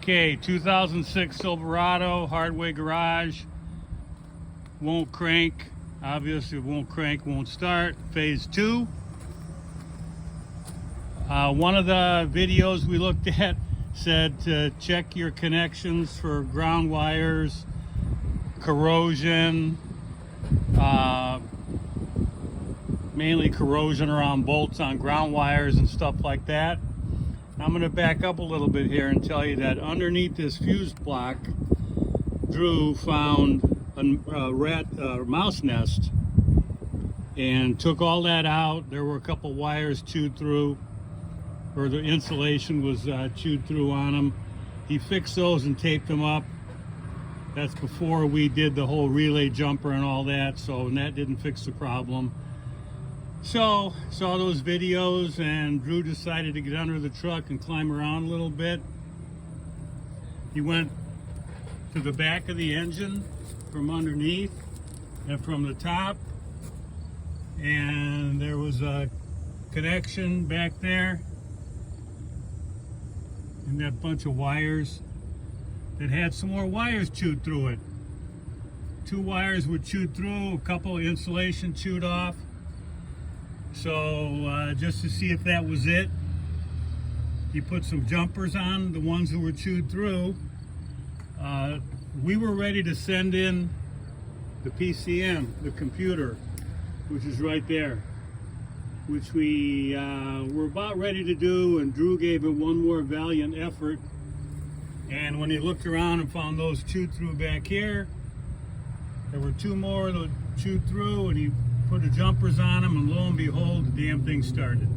Okay, 2006 Silverado, hardware garage, won't crank, obviously won't crank, won't start, phase 2. One of the videos we looked at said to check your connections for ground wires, corrosion, mainly corrosion around bolts on ground wires and stuff like that. I'm going to back up a little bit here and tell you that underneath this fuse block, Drew found a mouse nest and took all that out. There were a couple wires chewed through, or the insulation was chewed through on them. He fixed those and taped them up. That's before we did the whole relay jumper and all that, so that didn't fix the problem. So, saw those videos and Drew decided to get under the truck and climb around a little bit. He went to the back of the engine from underneath and from the top, and there was a connection back there and that bunch of wires that had some more wires chewed through it. 2 wires were chewed through, a couple of insulation chewed off. So just to see if that was it, he put some jumpers on the ones that were chewed through. We were ready to send in the PCM, the computer, which is right there, which we were about ready to do, and Drew gave it one more valiant effort. And when he looked around and found those chewed through back here, there were 2 more that chewed through, and he put the jumpers on them, and lo and behold, the damn thing started.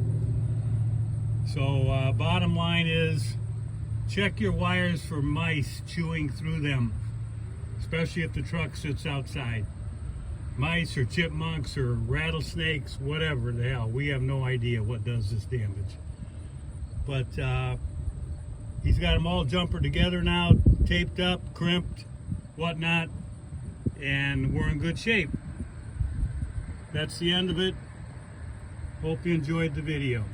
So bottom line is, check your wires for mice chewing through them, especially if the truck sits outside. Mice or chipmunks or rattlesnakes, whatever the hell. We have no idea what does this damage. But he's got them all jumpered together now, taped up, crimped, whatnot, and we're in good shape. That's the end of it. Hope you enjoyed the video.